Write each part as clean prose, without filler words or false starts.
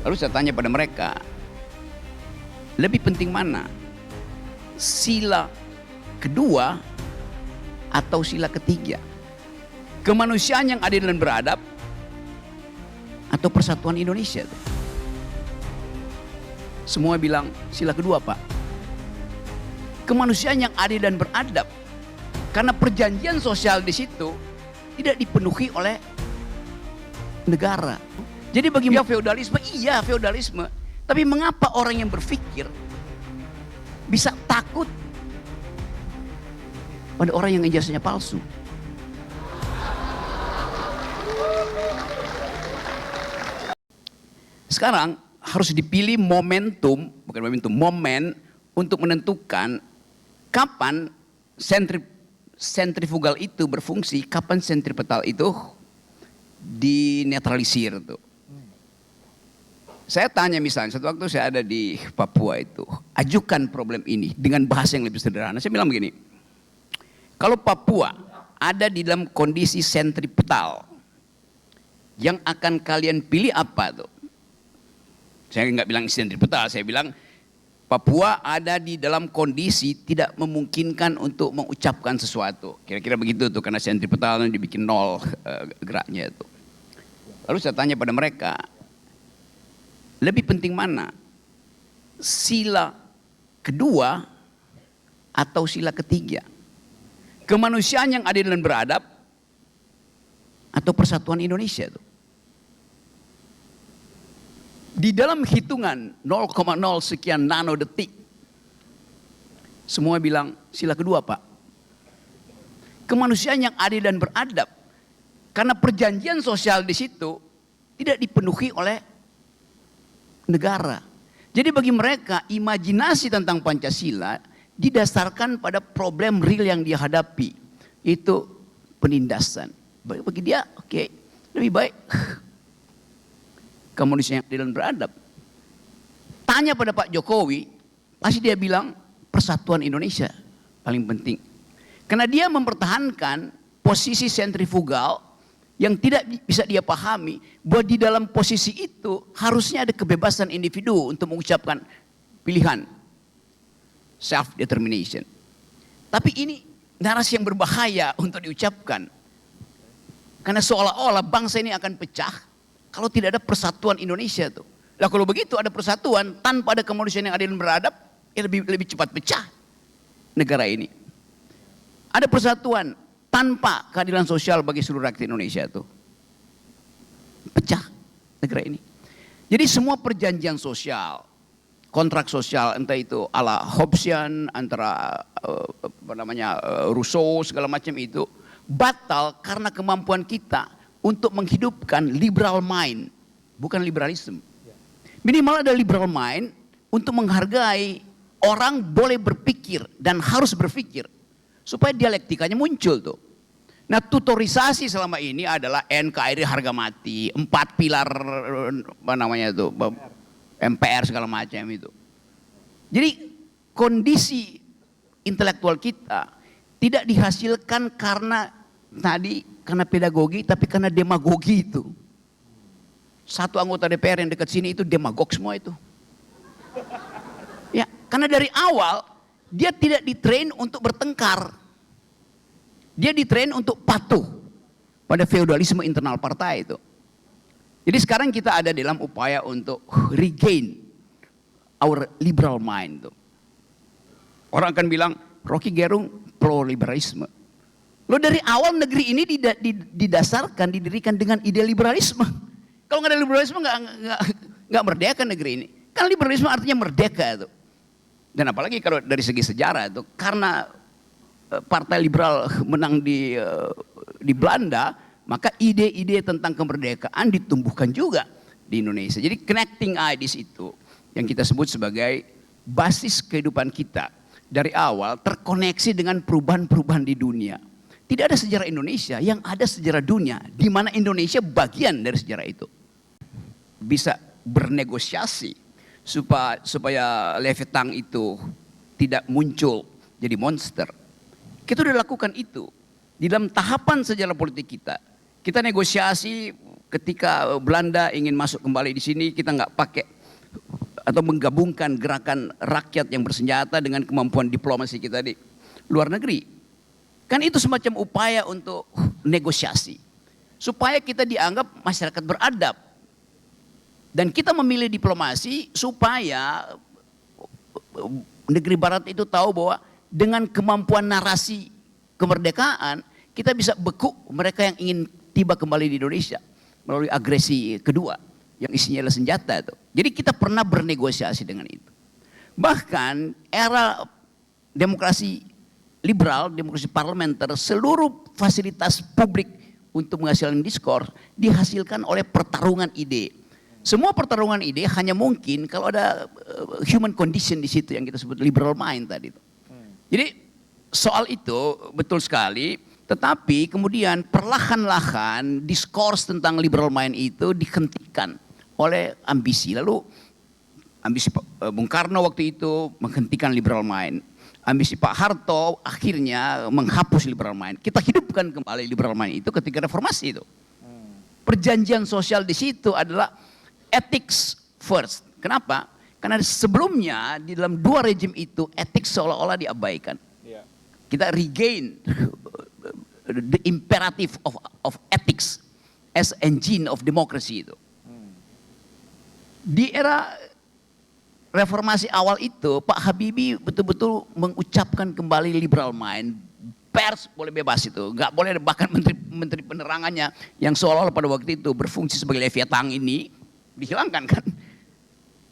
Lalu saya tanya pada mereka, lebih penting mana? Sila kedua atau sila ketiga? Kemanusiaan yang adil dan beradab atau persatuan Indonesia? Semua bilang sila kedua, Pak. Kemanusiaan yang adil dan beradab, karena perjanjian sosial di situ tidak dipenuhi oleh negara. Jadi bagi feodalisme, iya feodalisme. Tapi mengapa orang yang berpikir bisa takut pada orang yang ijazahnya palsu? Sekarang harus dipilih momentum, bukan momentum, momen untuk menentukan kapan sentrifugal itu berfungsi, kapan sentripetal itu dinetralisir tuh. Saya tanya misalnya, satu waktu saya ada di Papua itu, ajukan problem ini dengan bahasa yang lebih sederhana. Saya bilang begini, kalau Papua ada di dalam kondisi sentripetal, yang akan kalian pilih apa tuh? Saya nggak bilang sentripetal, saya bilang Papua ada di dalam kondisi tidak memungkinkan untuk mengucapkan sesuatu. Kira-kira begitu tuh, karena sentripetal dibikin nol geraknya itu. Lalu saya tanya pada mereka, lebih penting mana? Sila kedua atau sila ketiga? Kemanusiaan yang adil dan beradab atau persatuan Indonesia tuh? Di dalam hitungan 0,0 sekian nano detik, semua bilang sila kedua, Pak. Kemanusiaan yang adil dan beradab, karena perjanjian sosial di situ tidak dipenuhi oleh negara. Jadi bagi mereka imajinasi tentang Pancasila didasarkan pada problem real yang dia hadapi, itu penindasan. Bagi dia, oke, lebih baik kemanusiaan yang adil dan beradab. Tanya pada Pak Jokowi, pasti dia bilang persatuan Indonesia paling penting. Karena dia mempertahankan posisi sentrifugal yang tidak bisa dia pahami, bahwa di dalam posisi itu harusnya ada kebebasan individu untuk mengucapkan pilihan, self determination. Tapi ini narasi yang berbahaya untuk diucapkan, karena seolah-olah bangsa ini akan pecah kalau tidak ada persatuan Indonesia tuh. Lah kalau begitu ada persatuan tanpa ada kemanusiaan yang adil dan beradab, ya lebih cepat pecah negara ini. Ada persatuan tanpa keadilan sosial bagi seluruh rakyat Indonesia itu, pecah negara ini. Jadi semua perjanjian sosial, kontrak sosial, entah itu ala Hobbesian, antara Rousseau segala macam itu, batal karena kemampuan kita untuk menghidupkan liberal mind, bukan liberalisme. Minimal ada liberal mind untuk menghargai orang boleh berpikir dan harus berpikir, supaya dialektikanya muncul tuh. Nah, tutorisasi selama ini adalah NKRI harga mati, 4 pilar apa namanya itu, MPR segala macam itu. Jadi kondisi intelektual kita tidak dihasilkan karena pedagogi, tapi karena demagogi itu. Satu anggota DPR yang dekat sini itu demagog semua itu. Ya, karena dari awal dia tidak ditrain untuk bertengkar. Dia ditrain untuk patuh pada feodalisme internal partai itu. Jadi sekarang kita ada dalam upaya untuk regain our liberal mind. Orang akan bilang, Rocky Gerung pro liberalisme. Lo dari awal negeri ini didirikan dengan ide liberalisme. Kalau nggak ada liberalisme nggak merdeka negeri ini. Kan liberalisme artinya merdeka itu. Dan apalagi kalau dari segi sejarah itu, karena partai liberal menang di Belanda, maka ide-ide tentang kemerdekaan ditumbuhkan juga di Indonesia. Jadi connecting ideas itu yang kita sebut sebagai basis kehidupan kita dari awal terkoneksi dengan perubahan-perubahan di dunia. Tidak ada sejarah Indonesia, yang ada sejarah dunia, di mana Indonesia bagian dari sejarah itu. Bisa bernegosiasi supaya Leviathan itu tidak muncul jadi monster. Kita sudah lakukan itu di dalam tahapan sejarah politik kita. Kita negosiasi ketika Belanda ingin masuk kembali di sini, kita nggak pakai atau menggabungkan gerakan rakyat yang bersenjata dengan kemampuan diplomasi kita di luar negeri. Kan itu semacam upaya untuk negosiasi. Supaya kita dianggap masyarakat beradab. Dan kita memilih diplomasi supaya negeri barat itu tahu bahwa dengan kemampuan narasi kemerdekaan, kita bisa bekuk mereka yang ingin tiba kembali di Indonesia melalui agresi kedua yang isinya adalah senjata itu. Jadi kita pernah bernegosiasi dengan itu. Bahkan era demokrasi liberal, demokrasi parlementer, seluruh fasilitas publik untuk menghasilkan diskurs dihasilkan oleh pertarungan ide. Semua pertarungan ide hanya mungkin kalau ada human condition di situ yang kita sebut liberal mind tadi itu. Jadi soal itu betul sekali, tetapi kemudian perlahan-lahan diskurs tentang liberal mind itu dihentikan oleh ambisi. Lalu ambisi Bung Karno waktu itu menghentikan liberal mind. Ambisi Pak Harto akhirnya menghapus liberal mind. Kita hidupkan kembali liberal mind itu ketika reformasi itu. Perjanjian sosial di situ adalah ethics first. Kenapa? Karena sebelumnya di dalam dua rejim itu ethics seolah-olah diabaikan. Kita regain the imperative of ethics as engine of democracy itu. Di era reformasi awal itu Pak Habibie betul-betul mengucapkan kembali liberal mind. Pers boleh bebas itu, nggak boleh, bahkan menteri penerangannya yang seolah-olah pada waktu itu berfungsi sebagai Leviathan ini dihilangkan kan.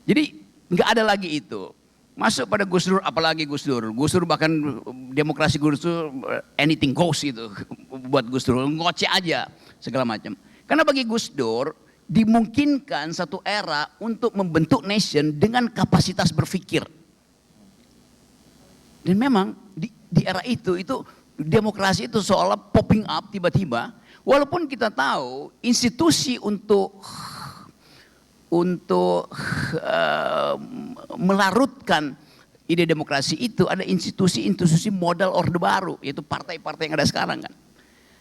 Jadi nggak ada lagi itu. Masuk pada Gus Dur, apalagi Gus Dur. Gus Dur bahkan demokrasi Gus Dur anything goes itu buat Gus Dur, ngoceh aja segala macam. Karena bagi Gus Dur dimungkinkan satu era untuk membentuk nation dengan kapasitas berpikir. Dan memang di era itu demokrasi itu seolah popping up tiba-tiba. Walaupun kita tahu institusi untuk melarutkan ide demokrasi itu ada institusi-institusi modal Orde Baru, yaitu partai-partai yang ada sekarang kan.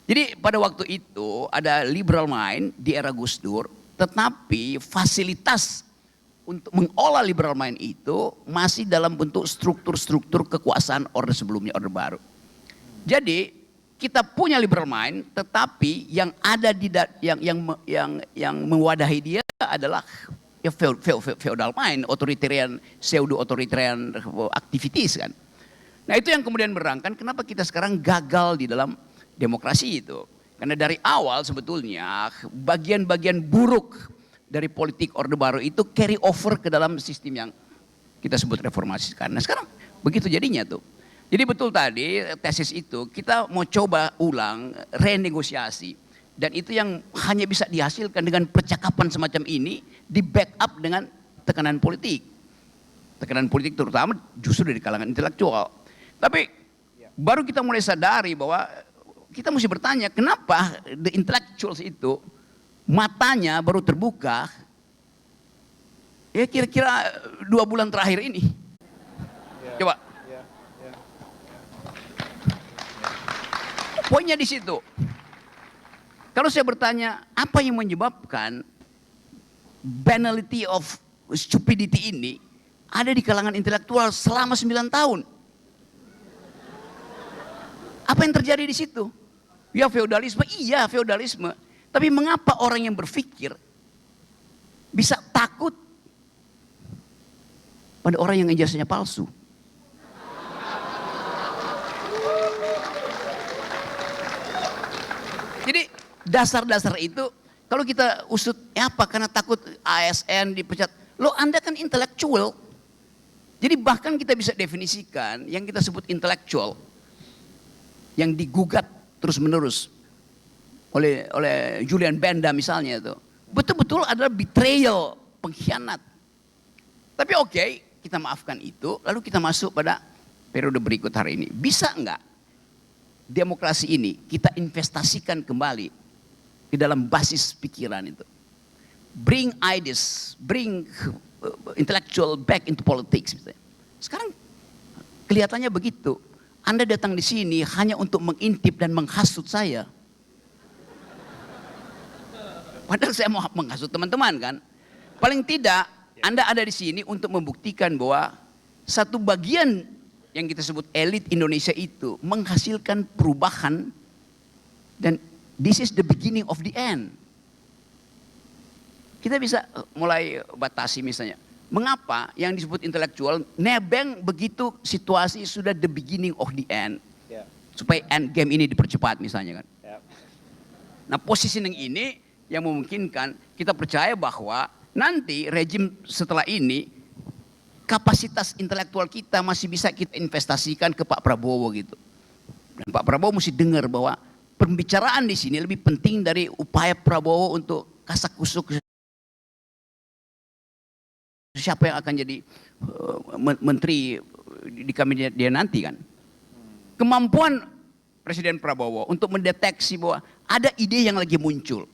Jadi pada waktu itu ada liberal mind di era Gus Dur, tetapi fasilitas untuk mengolah liberal mind itu masih dalam bentuk struktur-struktur kekuasaan Orde sebelumnya, Orde Baru. Jadi kita punya liberal mind, tetapi yang ada di yang mewadahi dia adalah ya feudal mind, authoritarian, pseudo authoritarian activities kan. Nah itu yang kemudian berangkat kenapa kita sekarang gagal di dalam demokrasi itu. Karena dari awal sebetulnya bagian-bagian buruk dari politik Orde Baru itu carry over ke dalam sistem yang kita sebut reformasi sekarang. Nah sekarang begitu jadinya tuh. Jadi betul tadi tesis itu kita mau coba ulang renegosiasi. Dan itu yang hanya bisa dihasilkan dengan percakapan semacam ini di backup dengan tekanan politik. Tekanan politik terutama justru dari kalangan intelektual. Tapi baru kita mulai sadari bahwa kita mesti bertanya kenapa the intellectuals itu matanya baru terbuka ya kira-kira 2 bulan terakhir ini. Coba. Poinnya di situ. Kalau saya bertanya, apa yang menyebabkan banality of stupidity ini ada di kalangan intelektual selama 9 tahun? Apa yang terjadi di situ? Ya feodalisme, iya feodalisme. Tapi mengapa orang yang berpikir bisa takut pada orang yang ijazahnya palsu? Jadi dasar-dasar itu kalau kita usut apa karena takut ASN dipecat. Loh Anda kan intelektual. Jadi bahkan kita bisa definisikan yang kita sebut intelektual yang digugat terus-menerus oleh Julian Banda misalnya itu. Betul-betul adalah betrayal, pengkhianat. Tapi oke, kita maafkan itu lalu kita masuk pada periode berikut hari ini. Bisa enggak demokrasi ini kita investasikan kembali ke dalam basis pikiran itu. Bring ideas, bring intellectual back into politics. Sekarang kelihatannya begitu. Anda datang di sini hanya untuk mengintip dan menghasut saya. Padahal saya mau menghasut teman-teman kan. Paling tidak Anda ada di sini untuk membuktikan bahwa satu bagian yang kita sebut elit Indonesia itu menghasilkan perubahan dan this is the beginning of the end. Kita bisa mulai batasi misalnya. Mengapa yang disebut intelektual nebeng begitu situasi sudah the beginning of the end. Supaya end game ini dipercepat misalnya kan. Nah positioning ini yang memungkinkan kita percaya bahwa nanti rejim setelah ini kapasitas intelektual kita masih bisa kita investasikan ke Pak Prabowo gitu. Dan Pak Prabowo mesti dengar bahwa pembicaraan di sini lebih penting dari upaya Prabowo untuk kasak-kusuk siapa yang akan jadi menteri di kabinet dia nanti kan. Kemampuan Presiden Prabowo untuk mendeteksi bahwa ada ide yang lagi muncul.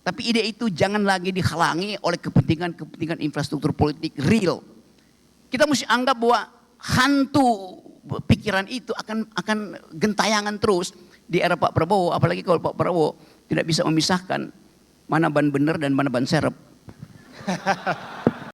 Tapi ide itu jangan lagi dihalangi oleh kepentingan infrastruktur politik real. Kita mesti anggap bahwa hantu pikiran itu akan gentayangan terus di era Pak Prabowo. Apalagi kalau Pak Prabowo tidak bisa memisahkan mana ban benar dan mana ban serep.